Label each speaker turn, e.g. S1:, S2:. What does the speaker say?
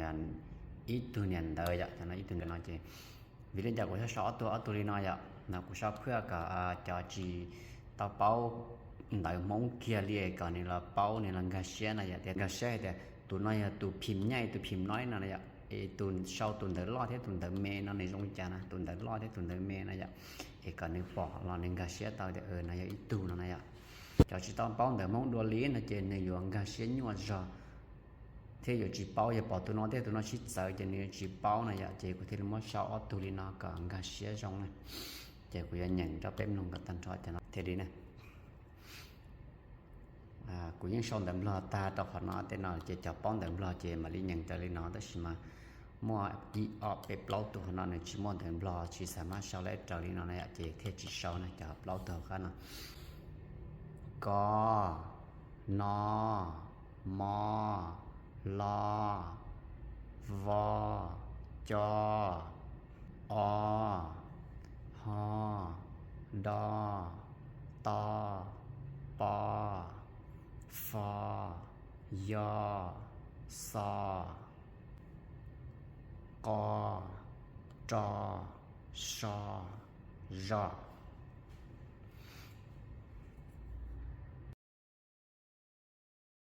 S1: ยันอีตุเนียนเดยะนะอีตุเนียนเนาะเจวิเลนจากกูชอบตัวลีน้อยะนะกูชอบเพื่อกับจอจีตาเป้าได้มองเกียเลียกันนี่ละเป้านี่ละกะเสียนะยะแต่กะเสียแต่ตัวน้อยะตัวพิมพ์ใหญ่ตัวพิมพ์น้อยนั่นน่ะตุนเช้าตุนเดรอเทตุนเดเมนั่นในสงจานะตุนเดรอเทตุนเดเมนะยะกันนึกปอลอนึงกะเสียตาแต่นะยะอีตูนั่นน่ะยะจอจีตาเป้าแต่มองดัวลีนะเจในอยู่กะเสียญัวจอthế giờ chỉ bao giờ bỏ tụi nó xịt sợ cho nên chỉ bao này giờ chỉ có thể mất sáu tụi nó cả ngã xía trong này chỉ có nhận cho bém luôn cả tan cho nó thế đi này cũng những son đầm lo ta đọc họ nó thế nào chỉ cho bón đầm lo chỉ mà đi nhận cho lên nó đó chỉ mà mua đi ở bếp lâu tụi nó này chỉ mua đầm lo chỉ sắm sau lại cho lên nó này chỉ thế chỉ sau này cho lâu tụi nó nó có nó mò la va cha a ha da ta pa fa ya sa ka cha sha ra